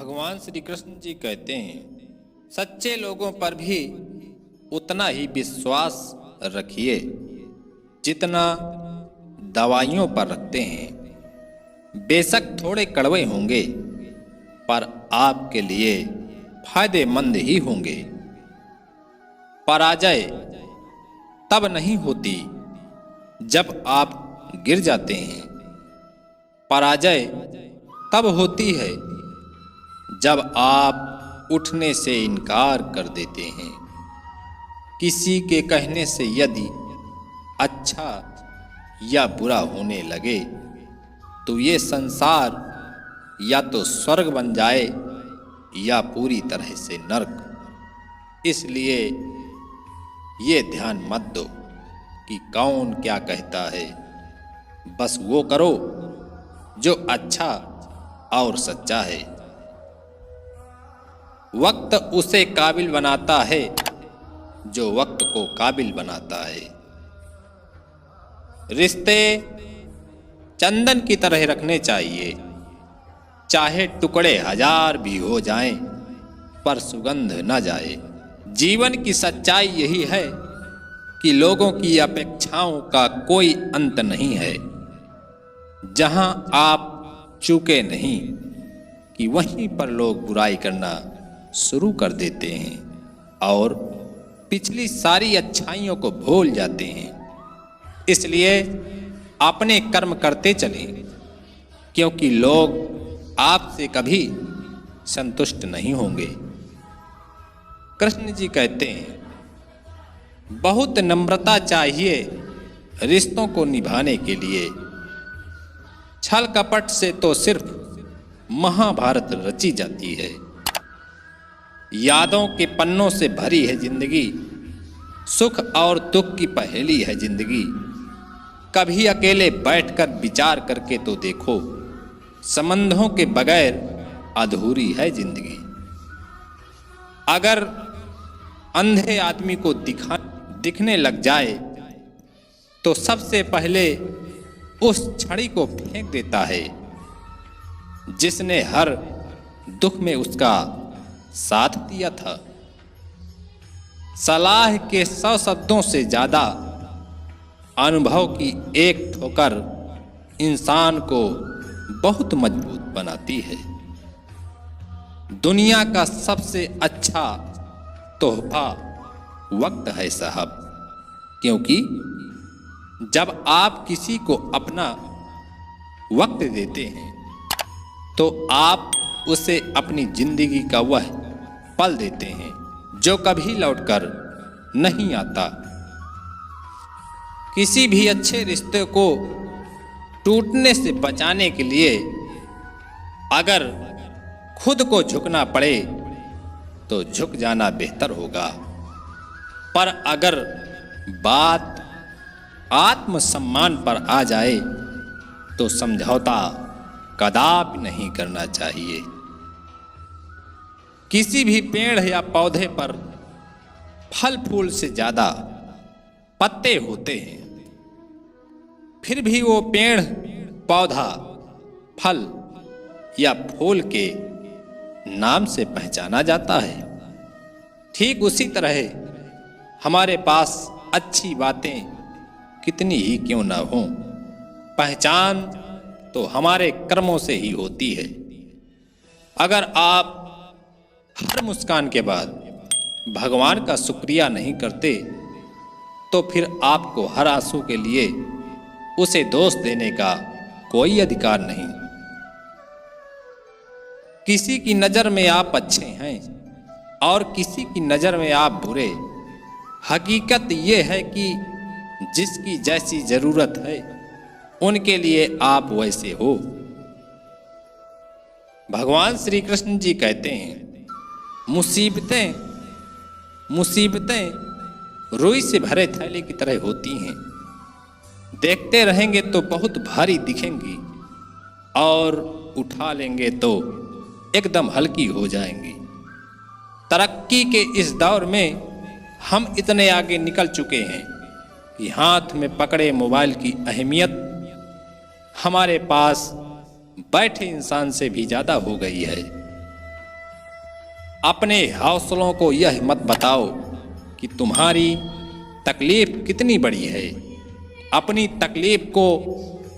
भगवान श्री कृष्ण जी कहते हैं, सच्चे लोगों पर भी उतना ही विश्वास रखिए जितना दवाइयों पर रखते हैं। बेशक थोड़े कड़वे होंगे पर आपके लिए फायदेमंद ही होंगे। पराजय तब नहीं होती जब आप गिर जाते हैं। पराजय तब होती है जब आप उठने से इनकार कर देते हैं। किसी के कहने से यदि अच्छा या बुरा होने लगे तो ये संसार या तो स्वर्ग बन जाए या पूरी तरह से नरक। इसलिए ये ध्यान मत दो कि कौन क्या कहता है, बस वो करो जो अच्छा और सच्चा है। वक्त उसे काबिल बनाता है जो वक्त को काबिल बनाता है। रिश्ते चंदन की तरह रखने चाहिए, चाहे टुकड़े 1000 भी हो जाएं, पर सुगंध न जाए। जीवन की सच्चाई यही है कि लोगों की अपेक्षाओं का कोई अंत नहीं है। जहां आप चूके नहीं कि वहीं पर लोग बुराई करना शुरू कर देते हैं और पिछली सारी अच्छाइयों को भूल जाते हैं। इसलिए अपने कर्म करते चलें, क्योंकि लोग आपसे कभी संतुष्ट नहीं होंगे। कृष्ण जी कहते हैं, बहुत नम्रता चाहिए रिश्तों को निभाने के लिए। छल कपट से तो सिर्फ महाभारत रची जाती है। यादों के पन्नों से भरी है जिंदगी, सुख और दुख की पहेली है जिंदगी। कभी अकेले बैठकर विचार करके तो देखो, संबंधों के बगैर अधूरी है जिंदगी। अगर अंधे आदमी को दिखने लग जाए तो सबसे पहले उस छड़ी को फेंक देता है जिसने हर दुख में उसका साथ दिया था। सलाह के 100 शब्दों से ज्यादा अनुभव की एक ठोकर इंसान को बहुत मजबूत बनाती है। दुनिया का सबसे अच्छा तोहफा वक्त है साहब, क्योंकि जब आप किसी को अपना वक्त देते हैं तो आप उसे अपनी जिंदगी का वह पल देते हैं जो कभी लौटकर नहीं आता। किसी भी अच्छे रिश्ते को टूटने से बचाने के लिए अगर खुद को झुकना पड़े तो झुक जाना बेहतर होगा, पर अगर बात आत्मसम्मान पर आ जाए तो समझौता कदापि नहीं करना चाहिए। किसी भी पेड़ या पौधे पर फल फूल से ज्यादा पत्ते होते हैं, फिर भी वो पेड़ पौधा फल या फूल के नाम से पहचाना जाता है। ठीक उसी तरह हमारे पास अच्छी बातें कितनी ही क्यों ना हो, पहचान तो हमारे कर्मों से ही होती है। अगर आप हर मुस्कान के बाद भगवान का शुक्रिया नहीं करते तो फिर आपको हर आंसू के लिए उसे दोष देने का कोई अधिकार नहीं। किसी की नजर में आप अच्छे हैं और किसी की नजर में आप बुरे। हकीकत यह है कि जिसकी जैसी जरूरत है उनके लिए आप वैसे हो। भगवान श्री कृष्ण जी कहते हैं, मुसीबतें रुई से भरे थैले की तरह होती हैं। देखते रहेंगे तो बहुत भारी दिखेंगी और उठा लेंगे तो एकदम हल्की हो जाएंगी। तरक्की के इस दौर में हम इतने आगे निकल चुके हैं कि हाथ में पकड़े मोबाइल की अहमियत हमारे पास बैठे इंसान से भी ज्यादा हो गई है। अपने हौसलों को यह मत बताओ कि तुम्हारी तकलीफ कितनी बड़ी है। अपनी तकलीफ को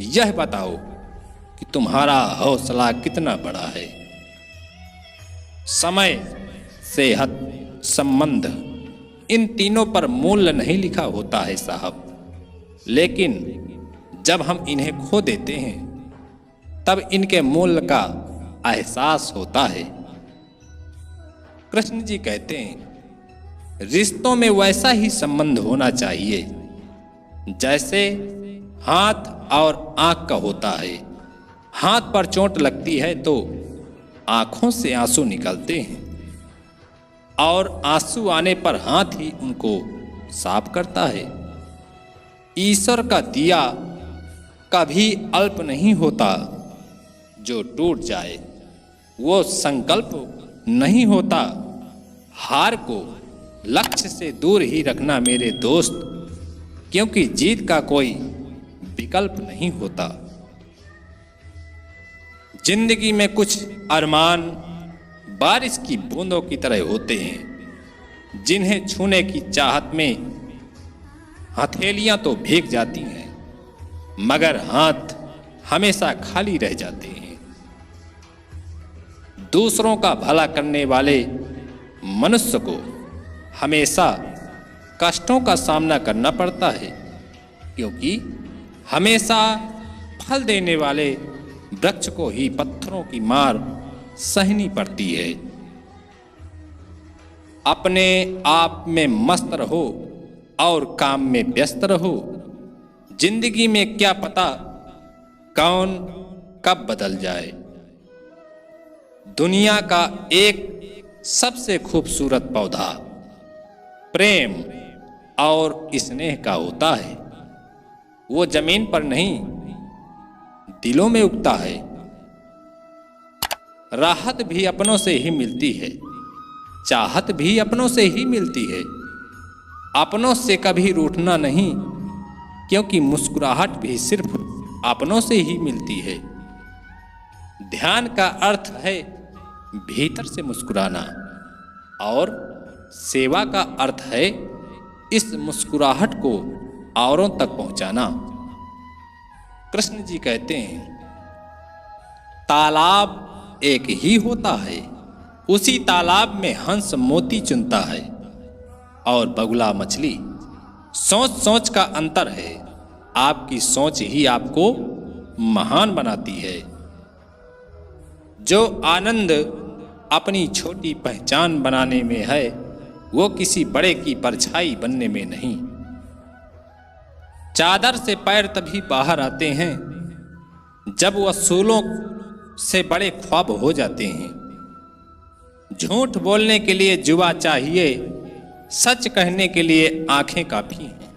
यह बताओ कि तुम्हारा हौसला कितना बड़ा है। समय, सेहत, संबंध, इन तीनों पर मूल्य नहीं लिखा होता है साहब, लेकिन जब हम इन्हें खो देते हैं तब इनके मूल्य का एहसास होता है। कृष्ण जी कहते हैं, रिश्तों में वैसा ही संबंध होना चाहिए जैसे हाथ और आंख का होता है। हाथ पर चोट लगती है तो आंखों से आंसू निकलते हैं और आंसू आने पर हाथ ही उनको साफ करता है। ईश्वर का दिया कभी अल्प नहीं होता, जो टूट जाए वो संकल्प नहीं होता। हार को लक्ष्य से दूर ही रखना मेरे दोस्त, क्योंकि जीत का कोई विकल्प नहीं होता। जिंदगी में कुछ अरमान बारिश की बूंदों की तरह होते हैं, जिन्हें छूने की चाहत में हथेलियां तो भीग जाती हैं, मगर हाथ हमेशा खाली रह जाते हैं। दूसरों का भला करने वाले मनुष्य को हमेशा कष्टों का सामना करना पड़ता है, क्योंकि हमेशा फल देने वाले वृक्ष को ही पत्थरों की मार सहनी पड़ती है। अपने आप में मस्त रहो और काम में व्यस्त रहो। जिंदगी में क्या पता कौन कब बदल जाए। दुनिया का एक सबसे खूबसूरत पौधा प्रेम और स्नेह का होता है। वो जमीन पर नहीं, दिलों में उगता है। राहत भी अपनों से ही मिलती है, चाहत भी अपनों से ही मिलती है। अपनों से कभी रूठना नहीं, क्योंकि मुस्कुराहट भी सिर्फ अपनों से ही मिलती है। ध्यान का अर्थ है भीतर से मुस्कुराना, और सेवा का अर्थ है इस मुस्कुराहट को औरों तक पहुंचाना। कृष्ण जी कहते हैं, तालाब एक ही होता है, उसी तालाब में हंस मोती चुनता है और बगुला मछली। सोच सोच का अंतर है, आपकी सोच ही आपको महान बनाती है। जो आनंद अपनी छोटी पहचान बनाने में है, वो किसी बड़े की परछाई बनने में नहीं। चादर से पैर तभी बाहर आते हैं जब वसूलों से बड़े ख्वाब हो जाते हैं। झूठ बोलने के लिए जुआ चाहिए, सच कहने के लिए आंखें काफी हैं।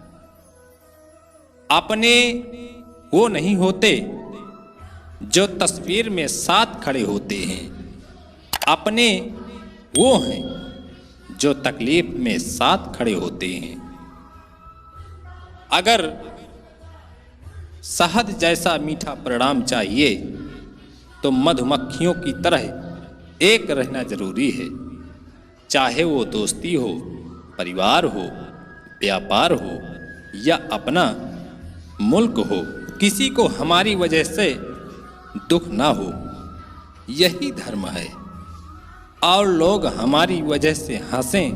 अपने वो नहीं होते जो तस्वीर में साथ खड़े होते हैं, अपने वो हैं जो तकलीफ में साथ खड़े होते हैं। अगर शहद जैसा मीठा परिणाम चाहिए तो मधुमक्खियों की तरह एक रहना जरूरी है। चाहे वो दोस्ती हो, परिवार हो, व्यापार हो या अपना मुल्क हो, किसी को हमारी वजह से दुख ना हो, यही धर्म है। और लोग हमारी वजह से हंसें,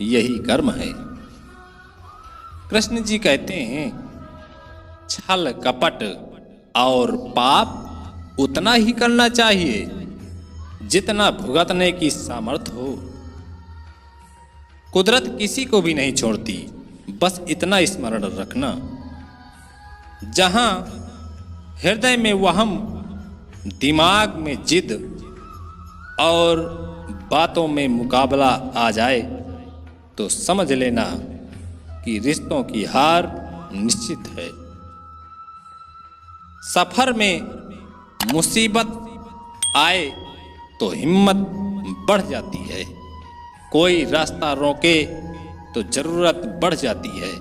यही कर्म है। कृष्ण जी कहते हैं, छल कपट और पाप उतना ही करना चाहिए जितना भुगतने की सामर्थ्य हो। कुदरत किसी को भी नहीं छोड़ती, बस इतना स्मरण रखना, जहां हृदय में वहम, दिमाग में जिद और बातों में मुकाबला आ जाए तो समझ लेना कि रिश्तों की हार निश्चित है। सफर में मुसीबत आए तो हिम्मत बढ़ जाती है, कोई रास्ता रोके तो जरूरत बढ़ जाती है।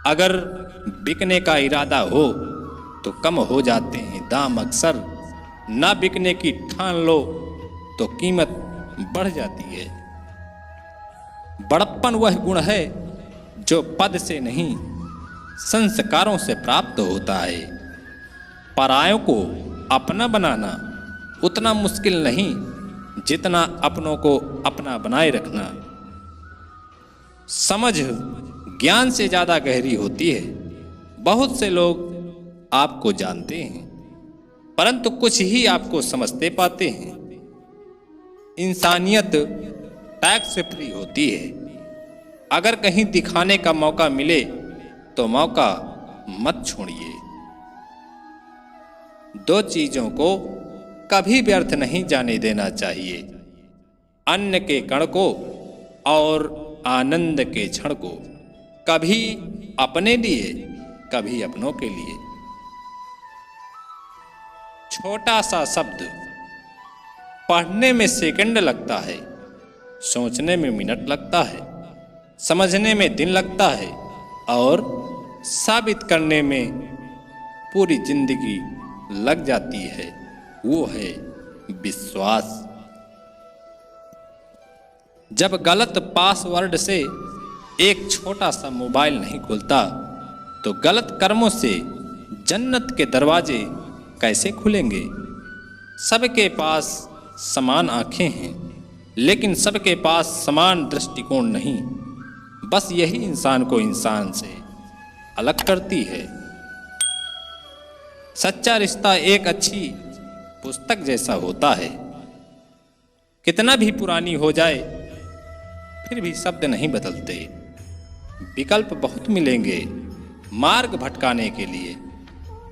अगर बिकने का इरादा हो तो कम हो जाते हैं दाम अक्सर, ना बिकने की ठान लो तो कीमत बढ़ जाती है। बड़प्पन वह गुण है जो पद से नहीं संस्कारों से प्राप्त होता है। परायों को अपना बनाना उतना मुश्किल नहीं जितना अपनों को अपना बनाए रखना। समझ ज्ञान से ज्यादा गहरी होती है। बहुत से लोग आपको जानते हैं परंतु कुछ ही आपको समझते पाते हैं। इंसानियत टैक्स फ्री होती है। अगर कहीं दिखाने का मौका मिले तो मौका मत छोड़िए। दो चीजों को कभी व्यर्थ नहीं जाने देना चाहिए, अन्न के कण को और आनंद के क्षण को। कभी अपने लिए कभी अपनों के लिए। छोटा सा शब्द पढ़ने में सेकंड लगता है, सोचने में मिनट लगता है, समझने में दिन लगता है और साबित करने में पूरी जिंदगी लग जाती है। वो है विश्वास। जब गलत पासवर्ड से एक छोटा सा मोबाइल नहीं खुलता तो गलत कर्मों से जन्नत के दरवाजे कैसे खुलेंगे। सबके पास समान आंखें हैं लेकिन सबके पास समान दृष्टिकोण नहीं। बस यही इंसान को इंसान से अलग करती है। सच्चा रिश्ता एक अच्छी पुस्तक जैसा होता है। कितना भी पुरानी हो जाए फिर भी शब्द नहीं बदलते। विकल्प बहुत मिलेंगे मार्ग भटकाने के लिए,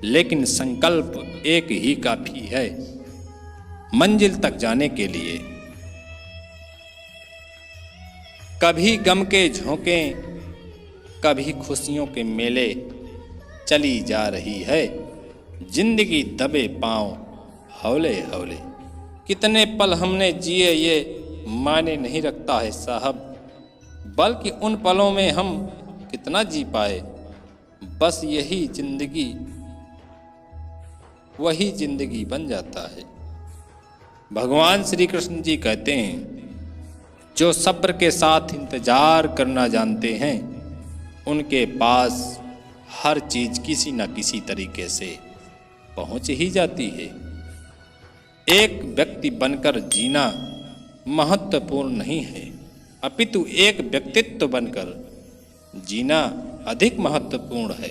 लेकिन संकल्प एक ही काफी है मंजिल तक जाने के लिए। कभी गम के झोंके कभी खुशियों के मेले चली जा रही है जिंदगी दबे पांव हौले हौले। कितने पल हमने जिए ये माने नहीं रखता है साहब, बल्कि उन पलों में हम कितना जी पाए। बस यही जिंदगी वही जिंदगी बन जाता है। भगवान श्री कृष्ण जी कहते हैं जो सब्र के साथ इंतजार करना जानते हैं उनके पास हर चीज किसी न किसी तरीके से पहुंच ही जाती है। एक व्यक्ति बनकर जीना महत्वपूर्ण नहीं है अपितु एक व्यक्तित्व बनकर जीना अधिक महत्वपूर्ण है।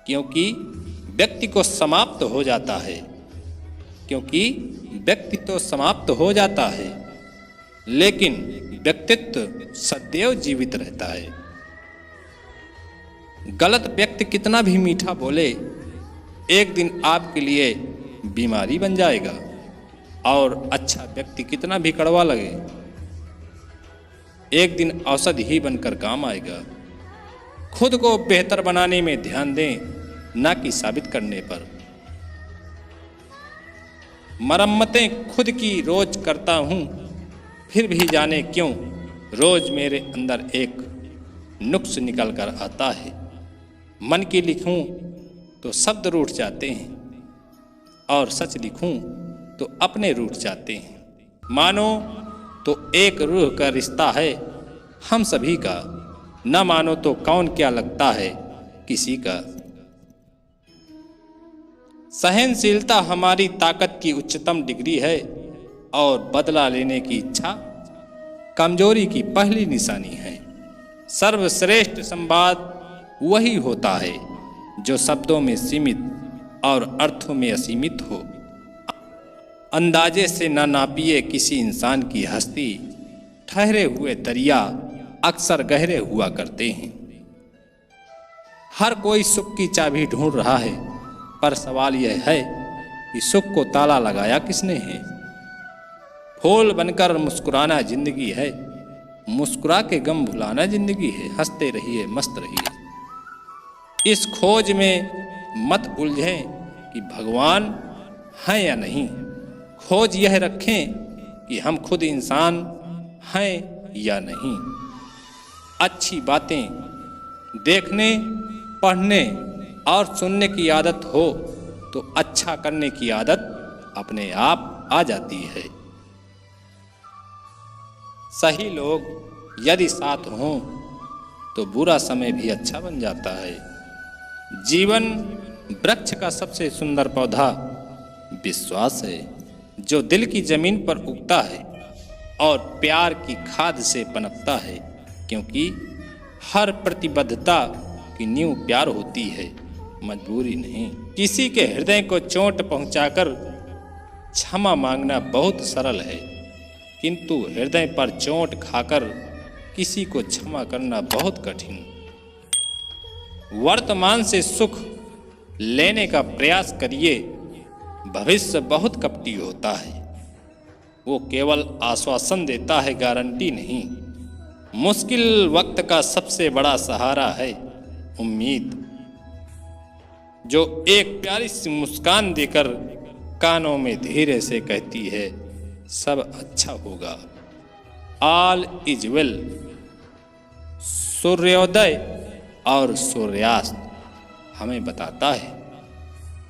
क्योंकि व्यक्ति को समाप्त हो जाता है लेकिन व्यक्तित्व सदैव जीवित रहता है। गलत व्यक्ति कितना भी मीठा बोले एक दिन आपके लिए बीमारी बन जाएगा और अच्छा व्यक्ति कितना भी कड़वा लगे एक दिन औषधि ही बनकर काम आएगा। खुद को बेहतर बनाने में ध्यान दें ना कि साबित करने पर। मरम्मतें खुद की रोज करता हूं फिर भी जाने क्यों रोज मेरे अंदर एक नुक्स निकल कर आता है। मन की लिखूं तो शब्द रूठ जाते हैं और सच लिखूं तो अपने रूठ जाते हैं। मानो तो एक रूह का रिश्ता है हम सभी का, न मानो तो कौन क्या लगता है किसी का। सहनशीलता हमारी ताकत की उच्चतम डिग्री है और बदला लेने की इच्छा कमजोरी की पहली निशानी है। सर्वश्रेष्ठ संवाद वही होता है जो शब्दों में सीमित और अर्थों में असीमित हो। अंदाजे से न नापिए किसी इंसान की हस्ती, ठहरे हुए दरिया अक्सर गहरे हुआ करते हैं। हर कोई सुख की चाबी ढूंढ रहा है पर सवाल यह है कि सुख को ताला लगाया किसने है। फूल बनकर मुस्कुराना जिंदगी है, मुस्कुरा के गम भुलाना जिंदगी है। हंसते रहिए मस्त रहिए। इस खोज में मत उलझें कि भगवान हैं या नहीं। खोज यह रखें कि हम खुद इंसान हैं या नहीं। अच्छी बातें देखने, पढ़ने और सुनने की आदत हो तो अच्छा करने की आदत अपने आप आ जाती है। सही लोग यदि साथ हों तो बुरा समय भी अच्छा बन जाता है। जीवन वृक्ष का सबसे सुंदर पौधा विश्वास है, जो दिल की जमीन पर उगता है और प्यार की खाद से पनपता है, क्योंकि हर प्रतिबद्धता की नींव प्यार होती है, मजबूरी नहीं। किसी के हृदय को चोट पहुंचाकर क्षमा मांगना बहुत सरल है, किंतु हृदय पर चोट खाकर किसी को क्षमा करना बहुत कठिन। वर्तमान से सुख लेने का प्रयास करिए, भविष्य बहुत कपटी होता है, वो केवल आश्वासन देता है, गारंटी नहीं। मुश्किल वक्त का सबसे बड़ा सहारा है उम्मीद, जो एक प्यारी सी मुस्कान देकर कानों में धीरे से कहती है सब अच्छा होगा, ऑल इज वेल। सूर्योदय और सूर्यास्त हमें बताता है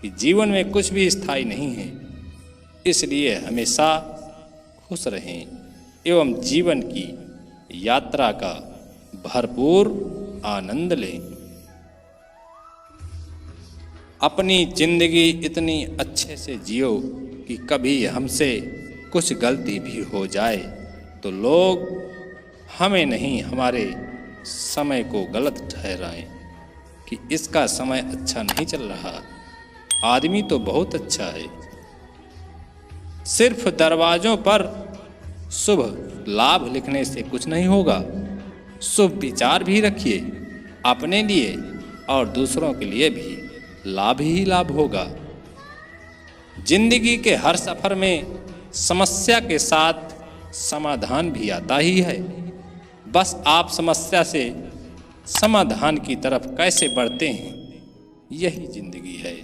कि जीवन में कुछ भी स्थायी नहीं है, इसलिए हमेशा खुश रहें एवं जीवन की यात्रा का भरपूर आनंद लें। अपनी जिंदगी इतनी अच्छे से जियो कि कभी हमसे कुछ गलती भी हो जाए तो लोग हमें नहीं, हमारे समय को गलत ठहराएं कि इसका समय अच्छा नहीं चल रहा। आदमी तो बहुत अच्छा है, सिर्फ दरवाजों पर शुभ लाभ लिखने से कुछ नहीं होगा। शुभ विचार भी रखिए, अपने लिए और दूसरों के लिए भी लाभ ही लाभ होगा। जिंदगी के हर सफर में समस्या के साथ समाधान भी आता ही है, बस आप समस्या से समाधान की तरफ कैसे बढ़ते हैं, यही जिंदगी है।